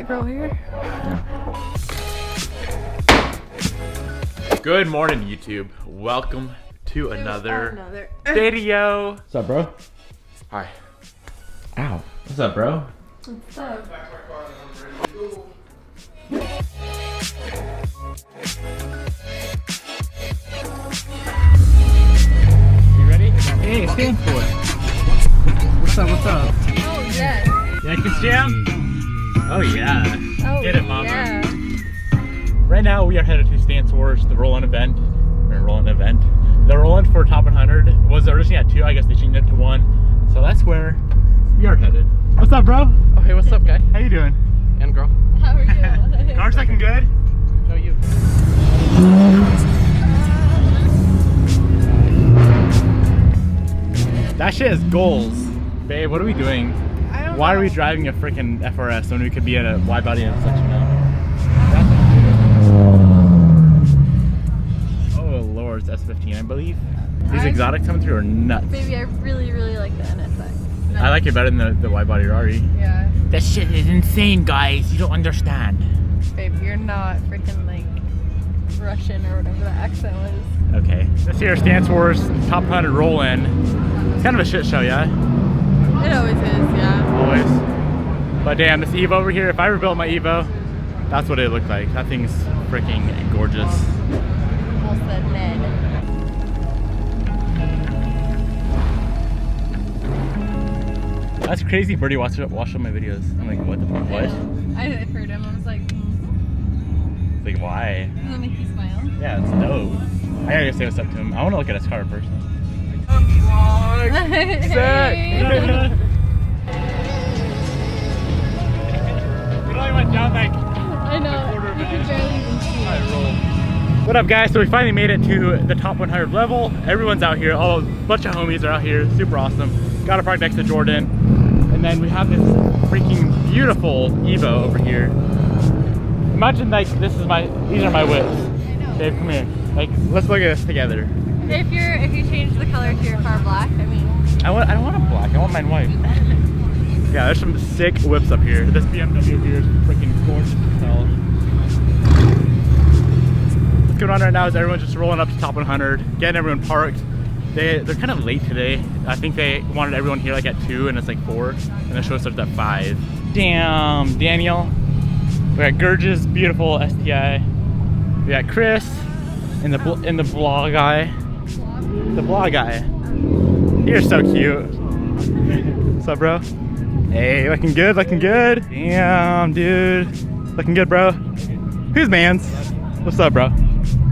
go here? Good morning, YouTube. Welcome to another video. What's up, bro? Hi. Ow. What's up, bro? What's up? You ready? Hey, Stancewars. What's up, what's up? Oh, yes. You like this jam? Oh, yeah. Oh, Get it, mama. yeah. Right now, we are headed to Stancewars, the roll-in event. The roll-in for top 100 was originally at 2. I guess they changed it to 1. So that's where we are headed. What's up, bro? Oh, hey, what's up, guy? How you doing? And girl. How are you? Car's looking good? How are you? That shit is goals. Babe, what are we doing? I don't Why know. are we driving a freaking FRS when we could be at a wide body intersection now? Oh lord, it's S15, I believe. These exotics coming through are nuts. Baby, I really, really like the NSX. I like it better than the wide body Rari. Yeah. That shit is insane, guys. You don't understand. Babe, you're not freaking like Russian or whatever the accent was. Okay. This here Stancewars top 100 roll-in. It's kind of a shit show, yeah? It always is, yeah. Always. But damn, this Evo over here, if I ever built my Evo, that's what it looked like. That thing's freaking gorgeous. Almost said Ned. That's crazy. Birdie watched all my videos. I'm like, what the fuck? What? I heard him. I was like, It's like, why? does that make you smile? Yeah, it's dope. I gotta go say what's up to him. I want to look at his car first. Hey. We only went down like I know. quarter of You an can inch. barely even see it. What up, guys? So we finally made it to the top 100 level. Everyone's out here. A bunch of homies are out here. Super awesome. Got a park next to Jordan. And then we have this freaking beautiful Evo over here. Imagine like these are my whips. I know. Dave, come here. Like, let's look at this together. If you change the color to your car black, I mean. I don't want a black. I want mine white. Yeah, there's some sick whips up here. This BMW here is freaking gorgeous as hell. What's going on right now is everyone's just rolling up to top 100, getting everyone parked. They're kind of late today. I think they wanted everyone here like at 2 and it's like 4, and the show starts at 5. Damn, Daniel. We got Gurge's beautiful STI. We got Chris and the blog guy. The blog guy. You're so cute. What's up, bro? Hey, looking good, looking good. Damn, dude. Looking good, bro. Who's mans? What's up, bro?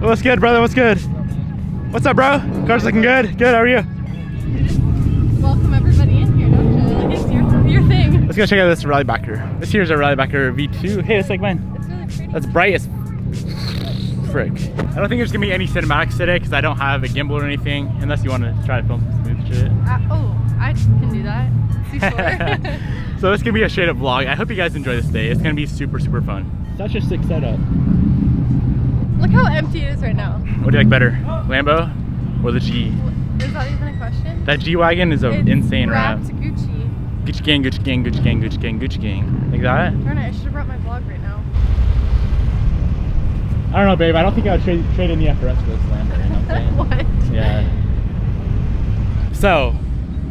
What's good, brother? What's good? What's up, bro? Car's looking good. Good, how are you? Welcome everybody in here, don't you? Like it's your thing. Let's go check out this Rallybacker. This here's a Rallybacker V2. Hey, it's like mine. It's really pretty. That's bright as frick. I don't think there's gonna be any cinematics today because I don't have a gimbal or anything, unless you want to try to film some smooth shit. I can do that. C4. So this is gonna be a straight up vlog. I hope you guys enjoy this day. It's gonna be super, super fun. Such a sick setup. Look how empty it is right now. What do you like better, Lambo or the G? Is that even a question? That G-Wagon is an It's insane rap. wrapped Gucci. Gucci gang, Gucci gang, Gucci gang, Gucci gang, Gucci gang. Like that? Darn it, I should have brought my vlog right now. I don't know, babe. I don't think I would trade in the FRS for this Lambo. You know what I'm saying? What? Yeah. So,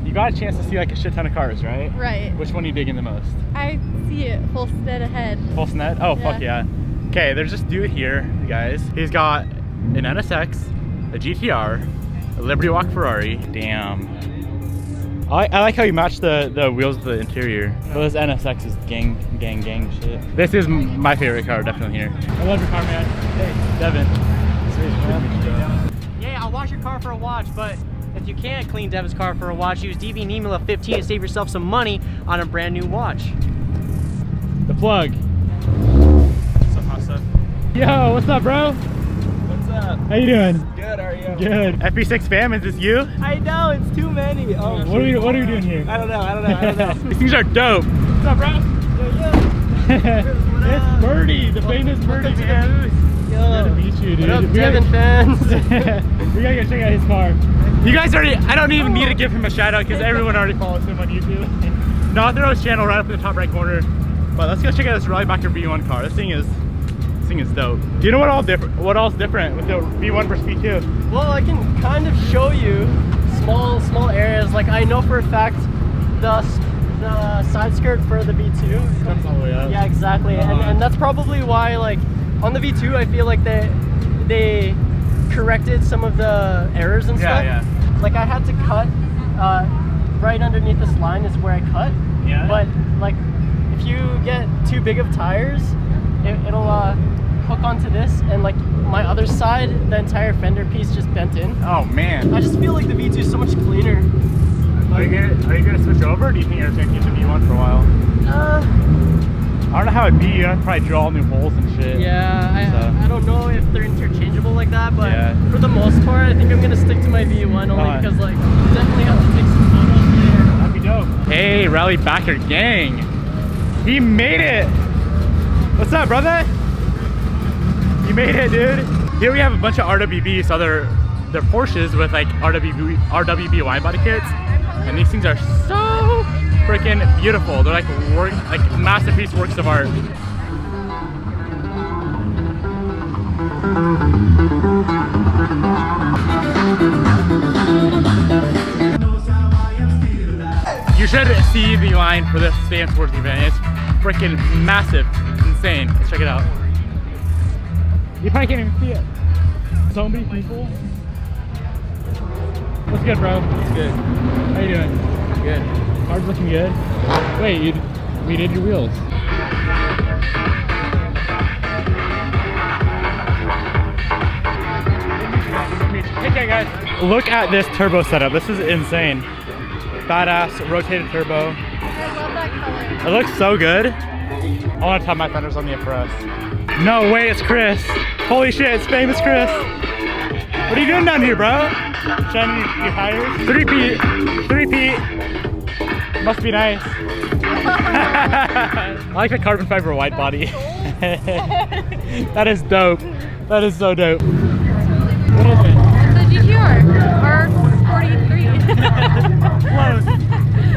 you got a chance to see like a shit ton of cars, right? Right. Which one are you digging the most? I see it full stead ahead. Full net? Oh, fuck Yeah. yeah. Okay, there's this dude here, you guys. He's got an NSX, a GTR, a Liberty Walk Ferrari. Damn. I like how you match the wheels with the interior. Well, this NSX is gang shit. This is my favorite car, definitely here. I love your car, man. Hey, Devin. Yeah, I'll wash your car for a watch, but if you can't clean Devin's car for a watch, use DB Niemela 15 to save yourself some money on a brand new watch. The plug. What's up, hot stuff? Yo, what's up, bro? What's up? How you doing? Good, how are you? Good. FB6 fam, is this you? I know, it's too many. Oh, What are we doing here? I don't know. These things are dope. What's up, bro? It's Birdie, the famous Birdie, man. Good to meet you, dude. What up, Devin fans? We gotta go check out his car. You guys already, I don't even need to give him a shout out because everyone already follows him on YouTube. No, I'll throw his channel right up in the top right corner. But let's go check out this Rally Backer V1 car. This thing is dope. Do you know what all's different with the V1 versus V2? Well, I can kind of show you small areas. Like I know for a fact the side skirt for the V2 Comes all the way up. Yeah, exactly. And that's probably why, like, on the V2, I feel like they corrected some of the errors and stuff. Yeah. Like I had to cut right underneath this line is where I cut. Yeah. But like, if you get too big of tires, it'll hook onto this, and like my other side, the entire fender piece just bent in. Oh man. I just feel like the V2 is so much cleaner. Are you gonna switch over, or do you think you're gonna keep the V1 for a while? I don't know how it'd be. You'd have to probably drill all new holes and shit. Yeah, I don't know if they're interchangeable like that, but Yeah. for the most part, I think I'm gonna stick to my V1 only because like definitely have to take some photos there. That'd be dope. Hey, Rally Backer gang. He made it. What's up, brother? You made it, dude. Here we have a bunch of RWBs, so they're Porsches with like RWB wide body kits, and these things are so freaking beautiful. They're like masterpiece works of art. You should see the line for this Stancewars event. It's freaking massive, insane. Let's check it out. You probably can't even see it. So many people. What's good, bro? What's good? How you doing? Good. Car's looking good. Wait, you redid your wheels. Okay, guys. Look at this turbo setup. This is insane. Badass rotated turbo. I love that color. It looks so good. I want to top my fenders on the FRS. No way, it's Chris. Holy shit, it's famous Chris. What are you doing down here, bro? Shining your tires? 3P. Must be nice. I like the carbon fiber wide body. That is dope. That is so dope. What is it? The GTR, R43. Close.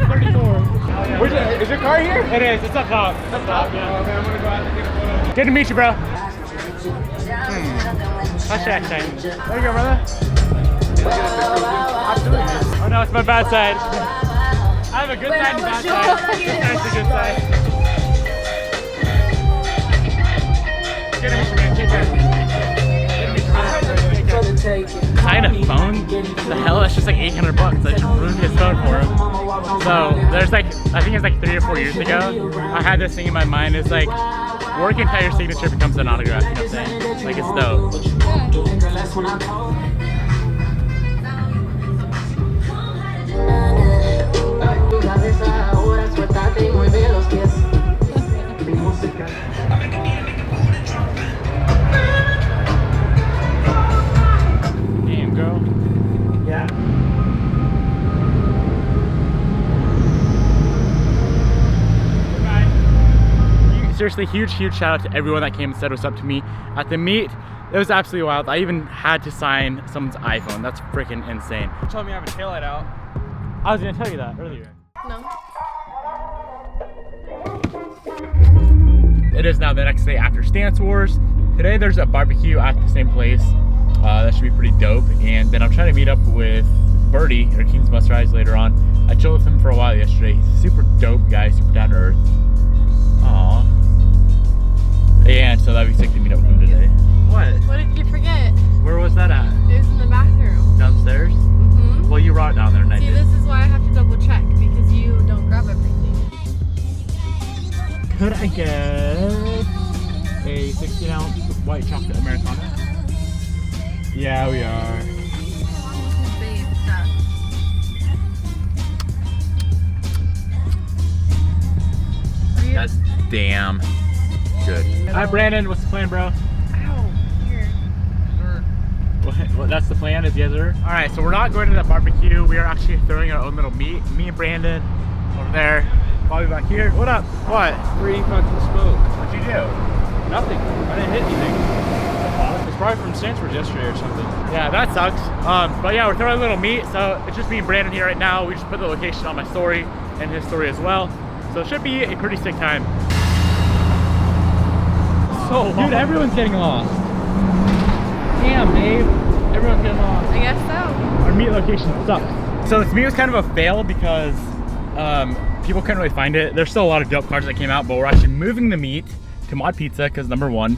34. Where's it? Is your car here? It is. It's up top. Up top, yeah. Oh, man, I'm gonna go out and take a photo. Good to meet you, bro. How's your accent? There you go, brother. Oh no, it's my bad side. I have a good side and a bad side. That's the good side. Good to meet you, man. Take care. Good to meet you, man. I had a phone. The hell? That's just like 800 bucks. I just ruined his phone for him. So there's like, I think it's like 3 or 4 years ago, I had this thing in my mind. It's like, working until your signature becomes an autograph, you know what I'm saying? Like, it's dope. Damn, girl. Yeah. Seriously, huge shout out to everyone that came and said what's up to me at the meet. It was absolutely wild. I even had to sign someone's iPhone. That's freaking insane. You told me I have a taillight out. I was gonna tell you that earlier. No. It is now the next day after Stancewars. Today there's a barbecue at the same place. That should be pretty dope. And then I'm trying to meet up with Birdie, or King's Must Rise, later on. I chilled with him for a while yesterday. He's a super dope guy, super down to earth. Aww. And so that'd be sick to meet up with him today. What? What did you forget? Where was that at? It was in the bathroom. Downstairs? Mm-hmm. Well, you brought it down there and I See, did. this is why I have to double check, because you don't grab everything. Could I get a 16-ounce white chocolate Americano? Yeah, we are. Babe stuff. That's damn good. Hi, Brandon. What's the plan, bro? Ow, here. That's the plan, is yes, sir? All right, so we're not going to that barbecue. We are actually throwing our own little meet. Me and Brandon over there. Bobby back here. What up? What? Free fucking smoke. What'd you do? Nothing. I didn't hit anything. It's probably from Stancewars yesterday or something. Yeah, that sucks. But yeah, we're throwing a little meet, so it's just me and Brandon here right now. We just put the location on my story and his story as well. So it should be a pretty sick time. so long. Dude, everyone's getting lost. Damn, babe. Everyone's getting lost. I guess so. Our meet location sucks. So this meet was kind of a fail because people couldn't really find it. There's still a lot of dope cars that came out, but we're actually moving the meet to Mod Pizza because number one,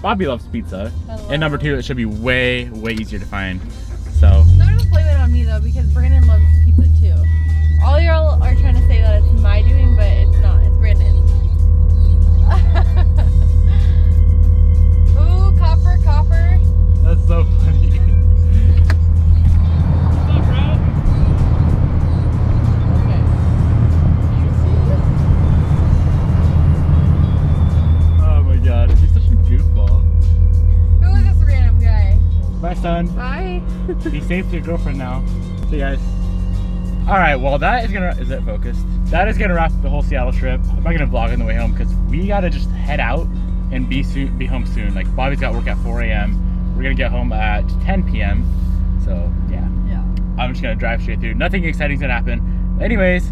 Bobby loves pizza, and number two, it should be way easier to find. So Don't just blame it on me though, because Brandon loves pizza too. All y'all are trying to say that it's my doing, but it's not. It's Brandon's. Ooh, copper. that's so funny. What's up, bro? Okay. Oh my god, he's such a goofball. Who is this random guy? Bye, son. Bye. Be safe to your girlfriend now. See you guys. All right, well that is gonna, is it focused? That is gonna wrap up the whole Seattle trip. I'm not gonna vlog on the way home because we gotta just head out and be home soon. Like Bobby's got work at 4 a.m. We're gonna get home at 10 p.m. So yeah. I'm just gonna drive straight through. Nothing exciting is gonna happen. Anyways,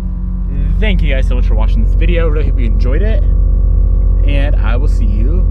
thank you guys so much for watching this video. Really hope you enjoyed it. And I will see you